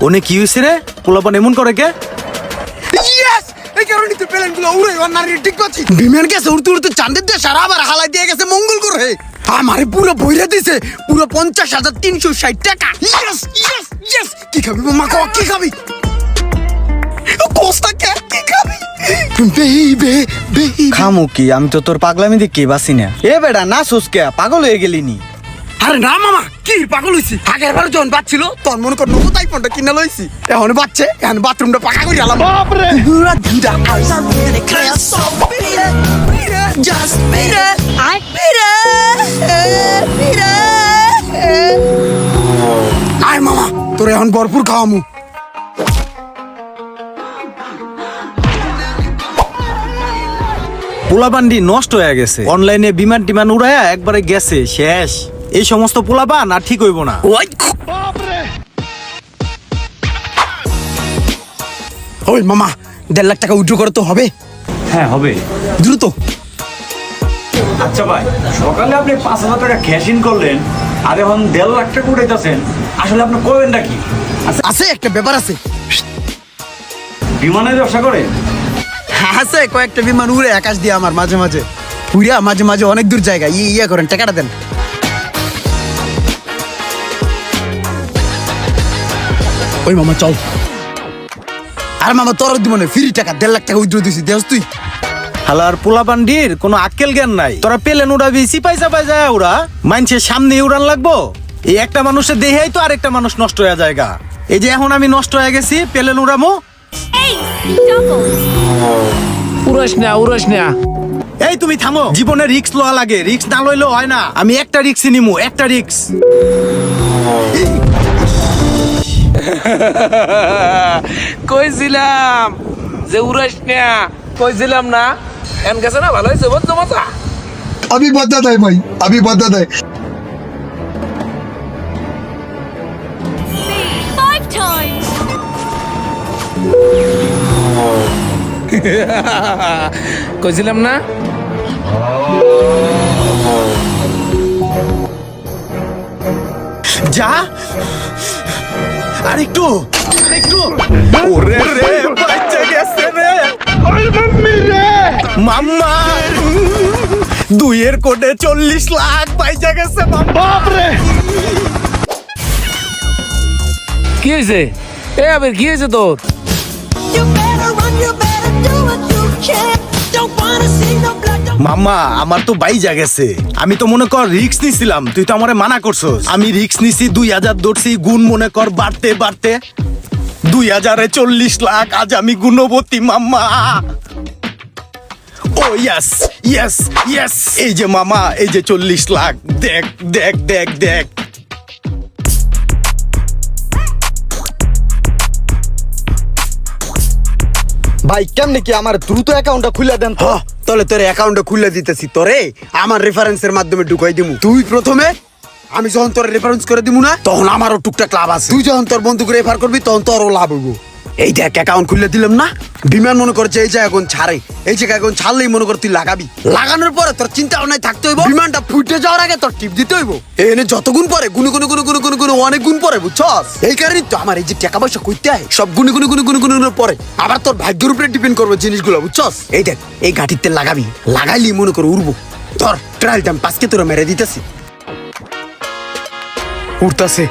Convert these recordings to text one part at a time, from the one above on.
One কি হইছে রে? পোলাপান এমন করে কে? ইয়েস, এই কারণে তো প্লেনগুলো উড়ে অন্যান্য ঠিক করছি। বিমান গেছে উড়তে উড়তে চাঁদের দেশ আর আবার হালাই দিয়ে গেছে মঙ্গল গ্রহে। আমারে পুরো বইরা দিছে পুরো 50,360 টাকা। Yes yes yes. কি খাবি মামা, কি খাবি? কোস্তা কে কি খাবি? বেবি বেবি খামু কি? আমি তো তোর পাগলামি দেখি বাসি না। এ বেটা না সুসকে পাগল হয়ে গেলি নি? আরে না মামা, কি পাগল হইছি? আগের বার যখন বাচ্ছিল তখন মনে কর নতুন আইফোনটা কিনে লইছি। এখন বাচ্চে, এখন বাথরুমটা পাকা করে আলাম। বাপ রে আয় মামা, তোর এখন ভরপুর খাওয়ামু। পোলাপানটি নষ্ট হয়ে গেছে, অনলাইনে বিমান টিমান উড়ায়া একবারে গেছে শেষ। এই সমস্ত পোলাপান আর ঠিক হইব না। ওই মামা, 1.5 লাখ টাকা উইথড্র করে তো হবে? হ্যাঁ হবে। দ্রুত। আচ্ছা ভাই, সকালে আপনি 5,000 টাকা ক্যাশ ইন করলেন আর এখন 1.5 লাখ টাকা উঠাইতেছেন, আসলে আপনি করবেনটা কি? আছে একটা ব্যাপার আছে। বিমানের ব্যবসা করেন? আছে কয়েকটা বিমান উড়ে আকাশ দিয়ে আমার মাঝে মাঝে উড়িয়া মাঝে মাঝে অনেক দূর জায়গা ইয়া করেন, টাকাটা দেন। ওই মামা চল। আর মামা তোর দিব না, ফ্রি টাকা 1.5 লাখ টাকা উইথড্র দিছি, দেখ তুই। হালার পোলাপান্ডির কোনো আক্কেল জ্ঞান নাই। তোরা পেলেন উড়াবি, সিপাই চাপাই যায় উড়া, মানুষের সামনে উড়ান লাগবো। এই একটা মানুষের দেহেই তো আরেকটা মানুষ নষ্ট হয়ে জায়গা। এই যে এখন আমি নষ্ট হয়ে গেছি, পেলেন উড়ামো। উড়াস না। এই তুমি থামো, জীবনে রিস্ক লওয়া লাগে, রিস্ক না লইলেও হয় না। আমি একটা রিস্কই নিমু, একটা রিস্ক। কইছিলাম যে উড়াস না, কইছিলাম না? এন গেছে না, ভালো হয়েছে বুঝছো মজা। अभी बदत है भाई, अभी बदत है। 5 times. কইছিলাম না? যা আরেকটু আরেকটু। ওরে রে, বাচ্চা গেছে রে। ওই মাম্মি রে, মাম্মা 2 এর কোটে 40 লাখ বাচ্চা গেছে। বাপ রে, কি হয়েছে? এ আবার কি হয়েছে তোর? You better run, you better do what you can. Don't wanna see no blood. মাম্মা আমার তো বাইজা গেছে। আমি তো মনে কর রিস্ক নিছিলাম, তুই তো আমারে মানা করছস। আমি রিস্ক নিছি, 2000 ধরছি, গুণ মনে কর বাড়তে বাড়তে 2000-এ 40 লাখ। আজ আমি গুণবতী মাম্মা। ও ইয়েস ইয়েস ইয়েস। এই যে মামা, এই যে 40 লাখ, দেখ দেখ দেখ দেখ। ভাই কেমনে কি আমার দ্রুত অ্যাকাউন্টটা খুলে দেন তো? তাহলে তোর অ্যাকাউন্টটা খুলে দিতেছি, তোরে আমার রেফারেন্সের মাধ্যমে ঢুকাই দিমু। তুই প্রথমে, আমি যখন তোর রেফারেন্স করে দিমু না, তখন আমারও টুকটাক লাভ আছে। তুই যখন তোর বন্ধুকে রেফার করবি তখন তোরও লাভ হইব। এই দেখ অ্যাকাউন্ট খুলে দিলাম না। বিমান মনে করছে এই জায়গা এখন ছাড়ে, এই জায়গা এখন ছাড়লেই মনে কর তুই লাগাবি। লাগানোর পরে তোর চিন্তা ভাবনায় থাকতে হইব, বিমানটা ফুটে যাওয়ার আগে তোর টিপ দিতে হইব। এনে যত গুণ পরে গুনে গুনে গুনে গুনে গুনে গুনে অনেক গুণ পরে, বুঝছস? এই কারণে তো আমার এই যে টাকা পয়সা কইতে হয় সব গুনে গুনে গুনে গুনে গুনে পরে। আবার তোর ভাগ্যের উপরে ডিপেন্ড করবে জিনিসগুলো, বুঝছস? এই দেখ এই ঘাটিতে লাগাবি, লাগাইলি মনে করে উড়বো। তোর ট্রায়াল টাইম পাঁচকে তোরা মেরে দিতেছি। উঠতাছে,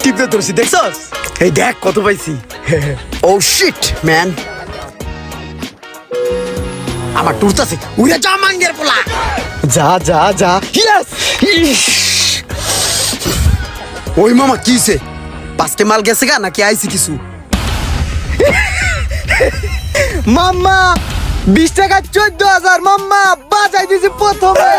টিপে ধরছি, দেখছস? এই দেখ কত পাইছি। ও শিট ম্যান, আমার টুরতাছে। উড়ে যা মাঙ্গের পোলা, যা যা যা। ইয়েস। ওই মামা কিছে? পাঁচকে মাল গেছে গা নাকি আইছি কিছু? মাম্মা 20 টাকা 14,000 মাম্মা বাজাই দিছি প্রথমে।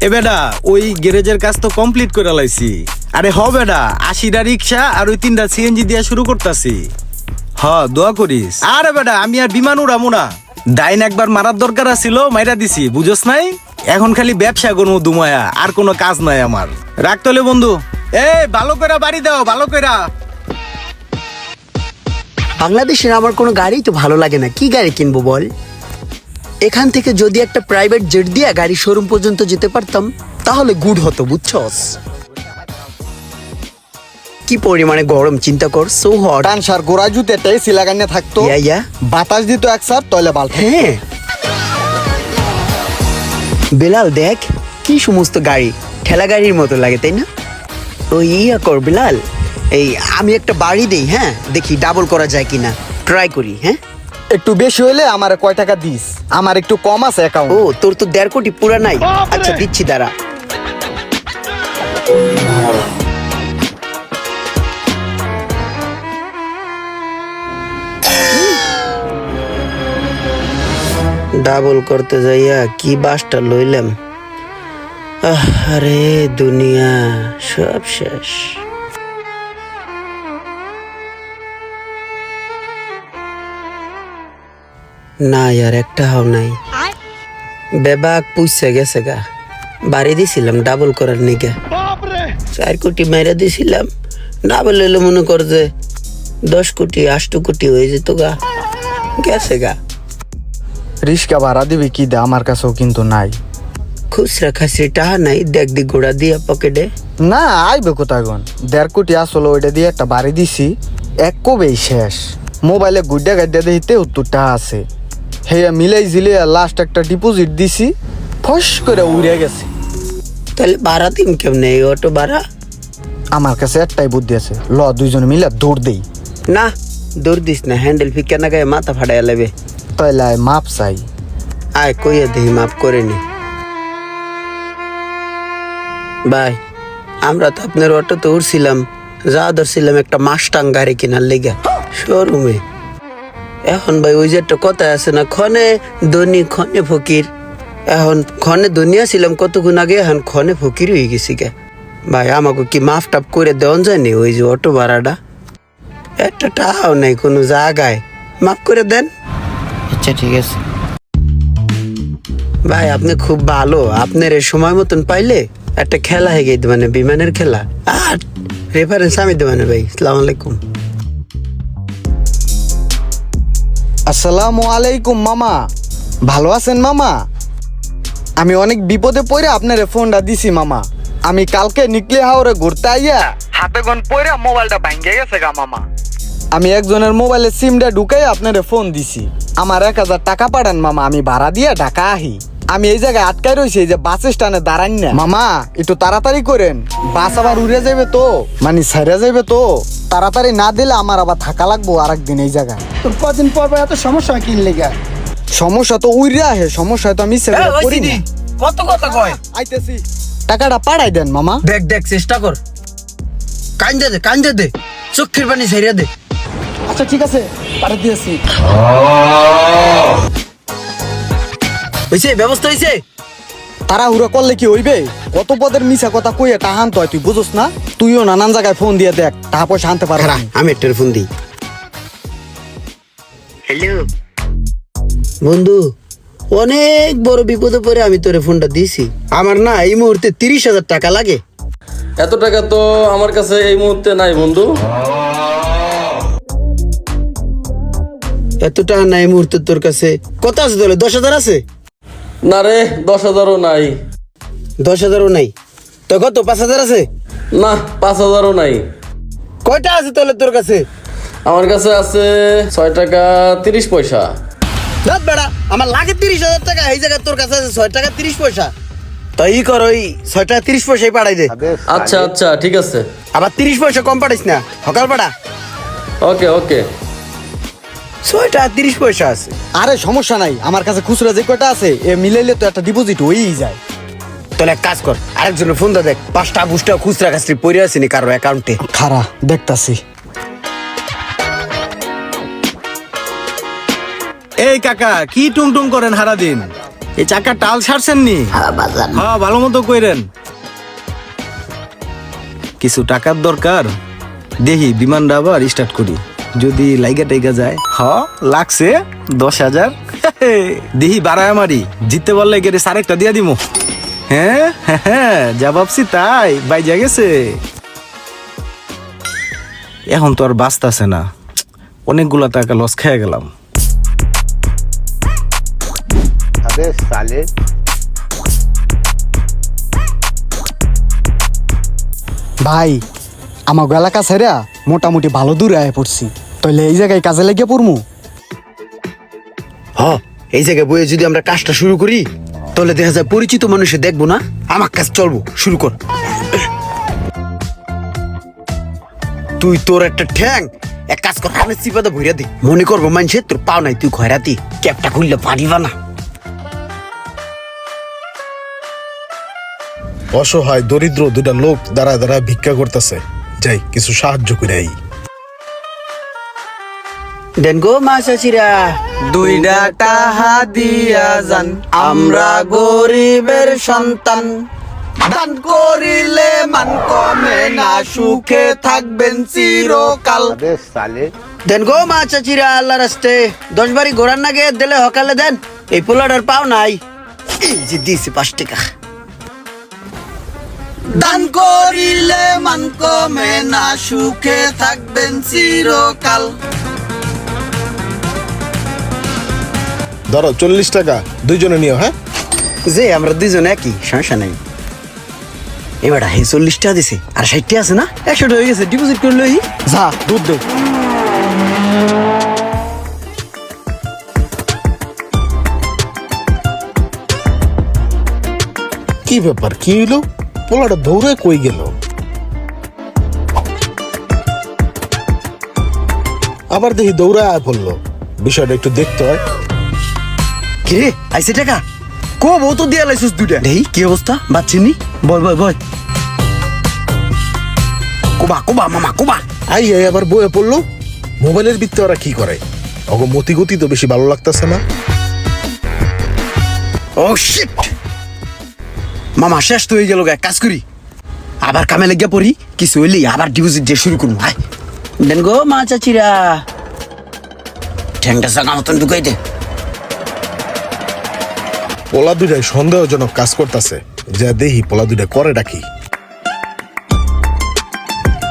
এ বেটা, ওই গ্যারেজের কাজ তো কমপ্লিট করে লাইছি। আরে হ বেটা, 80টা রিক্সা আর ওই 3টা সিএনজি দিয়া শুরু করতাছি। হ, দোয়া করিস। আরে বেটা, আমি আর বিমান উড়ামু না। ডাইন একবার মারার দরকার ছিল, মাইরা দিছি, বুঝস নাই? এখন খালি ব্যবসা করবো দুমায়া, আর কোনো কাজ নাই আমার। রাখতলে বন্ধু, এই ভালো কইরা বাড়ি দাও, ভালো কইরা। বাংলাদেশের আমার কোনো গাড়ি তো ভালো লাগে না, কি গাড়ি কিনবো বল? এখান থেকে যদি একটা প্রাইভেট জেট দিয়ে গাড়ি শোরুম পর্যন্ত যেতে পারতাম তাহলে গুড হতো, বুঝছস? কি পরিমাণে গরম চিন্তা কর, সো হট। ডানসার গোড়া জুতেতে এসি লাগানো থাকতো, ইয়া বাতাস দিত এক সার তলে বাল। হ্যাঁ বেলাল দেখ কি সমস্ত গাড়ি, ঠেলা গাড়ির মতো লাগে তাই না? ও ইয়া কর বেলাল, এই আমি একটা বাড়ি দেই, হ্যাঁ দেখি ডাবল করা যায় কিনা, ট্রাই করি। হ্যাঁ একটু বেশি হইলে আমার কয় টাকা দিস, আমার একটু কম আছে অ্যাকাউন্ট। ও তোর তো 1.5 কোটি পুরা নাই। আচ্ছা দিচ্ছি দাঁড়া। ডাবল করতে যাইয়া কি বাসটা লইলাম, আরে দুনিয়া সব শেষ। না ইয়ার একটা হাও নাই, বেবাক পুষছে গেছে গা। বাড়ি দিছিলাম ডাবল করার নিগে, 4 কোটি মাইরা দিছিলাম, ডাবল এলো মনে কর যে 10 কোটি 8 কোটি হয়ে যেত গা, গেছে গা। রিস্কা ভাড়া দিবি কি দে, আমার কাছেও কিন্তু নাই। খুচরা খাসরি টাহা নাই, দেখ দি গোড়া দিয়া পকেটে। না আইবে কোথায় গন, 1.5 কোটি আসলে ওইটা দিয়ে একটা বাড়ি দিছি, এক কবেই শেষ। মোবাইলে গুড্ডা গাড্ডা দিতে 70 টাকা আছে, হেয়া মিলাই জিলিয়া লাস্ট একটা ডিপোজিট দিছি, ফস করে উড়ে গেছে। তাহলে ভাড়া দিম কেমনে এই অটো ভাড়া? আমার কাছে একটাই বুদ্ধি আছে, ল দুইজনে মিলে দৌড় দেই। না দৌড় দিস না, হ্যান্ডেল ফিকা না গায়ে মাথা ফাটাইয়া লেবে। তাইলে মাপ চাই। আয় কইয়া দেহি মাপ করে নি। ভাই আমরা তো আপনার অটোতে উঠছিলাম, যা ধরছিলাম একটা মাস্টাং গাড়ি কেনার লেগে শোরুমে। এখন ভাই ওই যে একটা কথা আছে না, ক্ষণে ধনী ক্ষণে ফকির। এখন ক্ষণে ধনী ছিলাম কতক্ষণ আগে, এখন ক্ষণে ফকির হয়ে গেছি গে। ভাই আমাকে কি মাফ টাপ করে দেওয়া যায়নি ওই যে অটো ভাড়াটা? একটা টাকাও নাই কোনো জায়গায়, মাফ করে দেন। আচ্ছা ঠিক আছে ভাই, আপনি খুব ভালো। আপনার এই সময় মতন পাইলে একটা খেলা হয়ে গেছে, মানে বিমানের খেলা। আর রেফারেন্স আমি দেবেন ভাই। আসসালামু আলাইকুম। আসসালামু আলাইকুম মামা, ভালো আছেন মামা? আমি অনেক বিপদে পড়ে আপনার ফোনটা দিছি মামা। আমি কালকে নিকলে হাওরে ঘুরতে আইয়া হাতে গন পড়ে মোবাইলটা ভাঙ্গে গেছে গা মামা। আমি একজনের মোবাইলে সিমটা ঢুকাই আপনার ফোন দিছি, আমার 1000 টাকা পাঠান মামা, আমি ভাড়া দিয়ে ঢাকা আহি। আমি এই জায়গায় আটকাই রয়েছি, এই যে বাস স্ট্যান্ডে দাঁড়ান না মামা, একটু তাড়াতাড়ি করেন, বাস আবার উড়ে যাবে তো, মানে ছেড়ে যাবে তো। তাড়াতাড়ি না দিলে আমার আবার থাকা লাগবো আরেকদিন এই জায়গায়। তোর কদিন পর পর এত সমস্যা কি লেগা? সমস্যা তো উইরে আহে, সমস্যা তো আমি সেটা করি না। কত কথা কয়, আইতেছি, টাকাটা পাঠাই দেন মামা। দেখ দেখ চেষ্টা কর, কান্দে দে, চোখের পানি ছাইরা দে। আচ্ছা ঠিক আছে, পাঠিয়ে দিয়েছি। হইছে, ব্যবস্থা হইছে। তাড়াহুড়ো করলে কি হইবে? কত পদের মিছা কথা কইয়া টাহান তো তুই বুঝোস না? তুইও নানান জায়গায় ফোন দিয়ে দেখ, টাকা পয়সা আনতে পারবি না। আমি একটা ফোন দিই। হ্যালো বন্ধু, অনেক বড় বিপদে পড়ে আমি তোরে ফোনটা দিছি। আমার না এই মুহূর্তে 30,000 টাকা লাগে। এত টাকা তো আমার কাছে এই মুহূর্তে নাই বন্ধু। এত টাকা নাই এই মুহূর্তে তোর কাছে? কত আছে তাহলে? 10,000 আছে? না রে, 10,000ও নাই। 10,000ও নাই তো কত? 5,000 আছে? না, 5,000ও নাই। কয়টা আছে তাহলে তোর কাছে? আমার কাছে আছে 6 টাকা 30 পয়সা। না বেড়া, আমার লাগে 30,000 টাকা, এই জায়গায় তোর কাছে আছে 6 টাকা 30 পয়সা। তো ই কর, ওই 6 টাকা 30 পয়সাই পাঠাই দে। আচ্ছা আচ্ছা ঠিক আছে। আবার 30 পয়সা কম পাঠাইস না, সকাল পাঠা। ওকে ওকে। 6 টাকা 30 পয়সা আছে। আরে সমস্যা নাই, আমার কাছে খুচরা যে কয়টা আছে এ মিলাইলে তো একটা ডিপোজিট হয়েই যায়। তাহলে এক কাজ কর, আরেকজনের ফোন দেখ, 5টা বুস্টা খুচরা খাসরি পড়ে আসেনি কারো অ্যাকাউন্টে। খারা দেখতাছি। এই কাকা কি টুং টুং করেন হারা দিন? এই চাকা টাল ছাড়ছেন নি? হ্যাঁ ভালো মতো কইরেন। কিছু টাকার দরকার, দেখি বিমানটা আবার স্টার্ট করি, যদি লাইগা টাইগা যায়। লাগছে 10,000। দেখি বাড়ায় মারি, জিততে পারলে গেলে 1.5 দিয়া দিমু। হ্যাঁ হ্যাঁ, যা ভাবছি তাই বাইজা গেছে। এখন তো আর বাঁচতাছে না, অনেকগুলা টাকা লস খেয়ে গেলাম। ভাই আমার এলাকা ছেড়া মোটামুটি ভালো দূরে আয় পড়ছি, তাহলে এই জায়গায় কাজে লেগে পড়মু। হ, এই জায়গায় বইয়ে যদি আমরা কাজটা শুরু করি তাহলে দেখা যায় পরিচিত মানুষে দেখবো না, আমার কাজ চলবো। শুরু কর। তুই তোর একটা ঠ্যাং এক কাজ কর, কানে চিপাতে ভইরা দে, মনে করবো মানুষে তোর পাও নাই, তুই খয়রাতি ক্যাপটা খুললে পারিবা না। অসহায় দরিদ্র দুটা লোক দাঁড়া দাঁড়া ভিক্ষা করতেছে, যাই কিছু সাহায্য করে আই। দেন গো মা চাচিরা, দুইটা টাহা দিয়া যান, আমরা গরিবের সন্তান, দান করিলে মান কমে না, সুখে থাকবেন চিরকাল। দেন গো মা চাচিরা, আল্লাহ রাস্তে 10 বারি ঘোরার নাগে দিলে হকালে দেন, এই পোলাটার পাও নাই, এই যে দিয়েছে 5 টাকা। দান করিলে মান কমে না, সুখে থাকবেন চিরকাল। ধরো 40 টাকা, দুইজনে নিও। হ্যাঁ, যে আমরা দুইজন একই, সমস্যা নাই। এবার 40 টাকা দিছে আর 60 টাকা আছে না, 100 টাকা হয়ে গেছে, ডিপোজিট করে লই। যা দুধ দে। কি ব্যাপার, কি হইলো? পোলাটা দৌড়ে কই গেল? আবার দেখি দৌড়ে আয় পড়লো, বিষয়টা একটু দেখতে হয়। কি রে, আইছে টাকা? কো বউ তো দিয়া লাইছিস দুইটা। দেই কি অবস্থা, বাচ্চিনি? বল বল বল। কোবা কোবা মামা কোবা। আই আই আবার বয়ে পড়লো। মোবাইলের ভিত্তে ওরা কি করে? অগো মতি গতি তো বেশি ভালো লাগতেছে না। ও শিট, মামা শেষ তো হয়ে গেল, এক কাজ করি, আবার কামে লেগে পড়ি, কিছু হইলি আবার ডিপোজিট দিয়ে শুরু করুন। ভাই দেন গো মা চাচিরা, ঠ্যাংটা সাকা মতন ঢুকাই দে। পোলা দুইটাই সন্দেহজনক কাজ করতেছে, যা দেখি পোলা দুইটা করে ডাকি।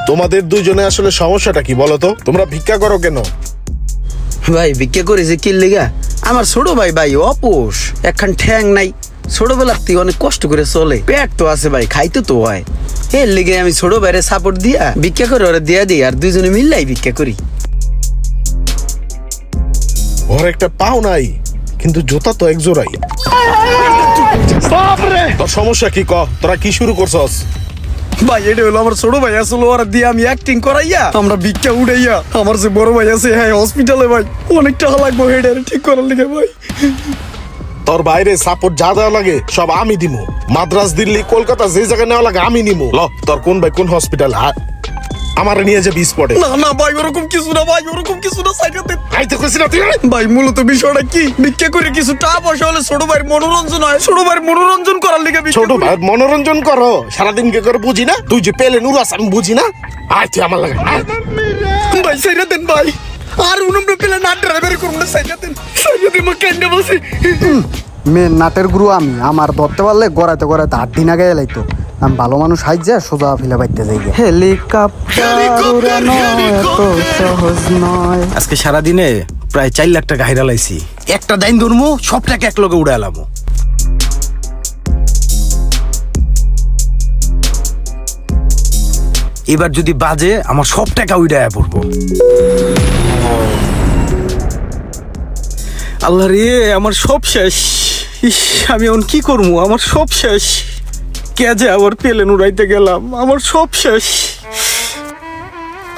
তোমাদের দুইজনে আসলে সমস্যাটা কি বলো তো? তোমরা ভিক্ষা করো কেন? ভাই ভিক্ষা করেছে কি লেগা? আমার ছোট ভাই ভাই অপোষ, একখান ঠ্যাং নাই, ছোটবেলার থেকে অনেক কষ্ট করে চলে, পেট তো আছে ভাই, খাইতে তো হয়, এর লেগে আমি ছোট ভাইরে সাপোর্ট দিয়া ভিক্ষা করে ওরা দিয়া দিই, আর দুইজনে মিললাই ভিক্ষা করি। ওর একটা পাও নাই, কিন্তু জুতা তো এক জোড়াই। তোর সমস্যা কি ক? তোরা কি শুরু করছস? ভাই এটা হলো আমার ছোট ভাই, আসলে ওরা দিয়ে আমি অ্যাক্টিং করাইয়া আমরা ভিক্ষা উড়াইয়া, আমার যে বড় ভাই আছে হ্যাঁ হসপিটালে ভাই, অনেক টাকা লাগবে হেডারে ঠিক করার লিগে ভাই। তোর বাইরে সাপোর্ট যা দেওয়া লাগে সব আমি দিমু, মাদ্রাস দিল্লি কলকাতা যে জায়গায় নেওয়া লাগে আমি নিমু। ল তোর কোন ভাই কোন হসপিটাল, আমার নিয়ে যাবি স্পটে। না না ভাই ওরকম কিছু না ভাই, ওরকম কিছু না, সাইডে আইতে কইছি না তুই? ভাই মূলত বিষয়টা কি, ভিক্ষা করে কিছু টাকা পয়সা হলে ছোট ভাইয়ের মনোরঞ্জন হয়, ছোট ভাইয়ের মনোরঞ্জন করার লিগে ছোট ভাই মনোরঞ্জন করো, সারাদিন কে করে বুঝি না? তুই যে পেলে নুরাস আমি বুঝি না? আয় তুই আমার লাগে ভাই সাইডে দেন ভাই, আর উনমনে পেলে না ড্রাইভার করুন না, সাইডে দেন, সাইডে দেন, মা কেন বসে। মেন নাটের গুরু আমি, আমার ধরতে পারলে গড়াইতে গড়াইতে 8 দিন আগে লাইতো। আমি ভালো মানুষ হাইজা সোজা ফিলে বাইতে যাই। হেলিকপ্টার উড়ানো এত সহজ নয়। আজকে সারাদিনে প্রায় 4 লাখ টাকা হাইরা লাইছি, একটা দাইন ধরমু সব টাকা এক লগে উড়ালাম। এবার যদি বাজে আমার সব টাকা উড়াইয়া পড়বো। আল্লাহ রে, আমার সব শেষ। ইস, আমি এখন কি করবো? আমার সব শেষ। কে যে আবার পেলেন উড়াইতে গেলাম, আমার সব শেষ।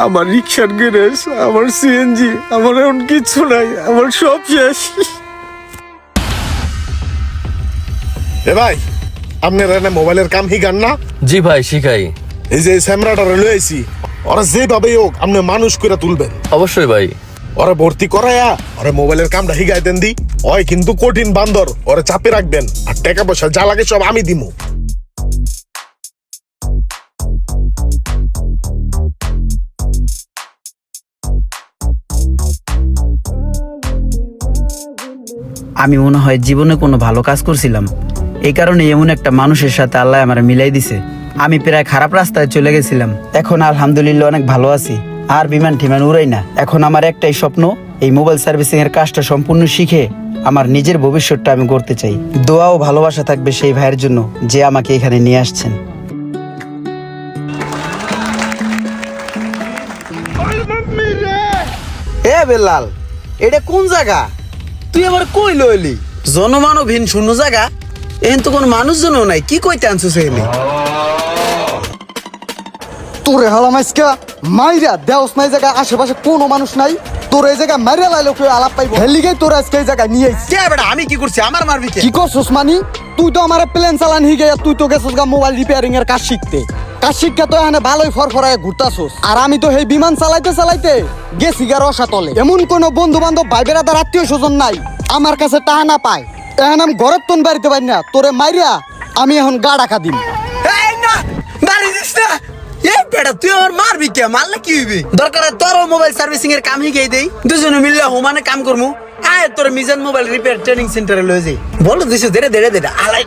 আমার রিক্সার গ্যারেজ, আমার সিএনজি, আমার এখন কিচ্ছু নাই, আমার সব শেষ। এ ভাই, আপনার এনে মোবাইলের কাম হিগান না? জি ভাই শিখাই। এই যে স্যামরাটা লয়ে আইছি, ওরা যেভাবে হোক আপনি মানুষ করে তুলবেন। অবশ্যই ভাই। ওরা ভর্তি করায়া ওরা মোবাইলের কামটা হিগাই দেন দি। ওই কিন্তু কঠিন বান্দর, ওরা চাপে রাখবেন, আর টাকা পয়সা যা লাগে সব আমি দিমু। আমি মনে হয় জীবনে কোনো ভালো কাজ করছিলাম, এই কারণে এমন একটা মানুষের সাথে আল্লাহ আমার মিলাই দিছে। আমি প্রায় খারাপ রাস্তায় চলে গেছিলাম, এখন আলহামদুলিল্লাহ অনেক ভালো আছি। আর বিমান টিমান উড়াই না। এখন আমার একটাই স্বপ্ন, এই মোবাইল সার্ভিসিং এর কাজটা সম্পূর্ণ শিখে আমার নিজের ভবিষ্যৎটা আমি করতে চাই। দোয়া ও ভালোবাসা থাকবে সেই ভাইয়ের জন্য যে আমাকে এখানে নিয়ে আসছেন। এ বেলাল, এটা কোন জায়গা? তুই আবার কই লইলি? জনমানবহীন শূন্য জায়গা, এখন তো কোনো মানুষজনও নাই। কি কইতে আনছিস এখানে? তোরে হালাম আজকা মাইরা দেওস নাই জায়গা, আশেপাশে কোনো মানুষ নাই। তোর এই জায়গা মাইরা লাইলো কেউ আলাপ পাইব। হেলিগে তোর আজকে এই জায়গায় নিয়ে আইছি। কে বেটা, আমি কি করছি? আমার মারবি কে? কি করছস মানি? তুই তো আমার প্লেন চালান হি গিয়া তুই তো গেছস গা মোবাইল রিপেয়ারিং এর কাজ শিখতে। কাজ শিখতে তো এখানে ভালোই ফরফরায় ঘুরতাছস। আর আমি তো এই বিমান চালাইতে চালাইতে গেছি গা রসাতলে। এমন কোন বন্ধু বান্ধব ভাই বেড়াদার আত্মীয় স্বজন নাই আমার কাছে টাকা না পায়। এখন আমি ঘরের তোন বাড়িতে পারি না, তোরে মাইরা আমি এখন গা ডাকা দিম। এই না, বাড়ি দিস না। এই বেটা, তুই আমার মারবি কে? মারলে কি হইবে? দরকার হয় তোরও মোবাইল সার্ভিসিং এর কাম শিখাই দেই, দুজনে মিললে হোমানে কাম করমু। আয় তোর মিজান মোবাইল রিপেয়ার ট্রেনিং সেন্টারে লয়ে যাই। বলো দিছো দেরে দেরে দেরে আলাই।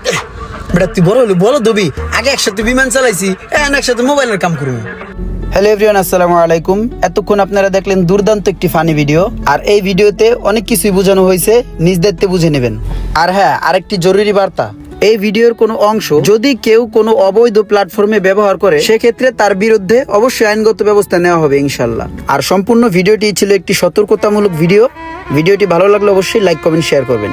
বেটা তুই বড় হলি বলো দবি, আগে একসাথে বিমান চালাইছি, এখন একসাথে মোবাইলের কাম করবো। হ্যালো এভরিওয়ান, আসসালামু আলাইকুম। এতক্ষণ আপনারা দেখলেন দুর্দান্ত একটি ফানি ভিডিও। আর এই ভিডিওতে অনেক কিছুই বোঝানো হয়েছে, নিজ দায়িত্বে বুঝে নেবেন। আর হ্যাঁ, আরেকটি জরুরি বার্তা, এই ভিডিওর কোনো অংশ যদি কেউ কোনো অবৈধ প্ল্যাটফর্মে ব্যবহার করে সেক্ষেত্রে তার বিরুদ্ধে অবশ্যই আইনগত ব্যবস্থা নেওয়া হবে ইনশাল্লাহ। আর সম্পূর্ণ ভিডিওটি ছিল একটি সতর্কতামূলক ভিডিও। ভিডিওটি ভালো লাগলে অবশ্যই লাইক কমেন্ট শেয়ার করবেন।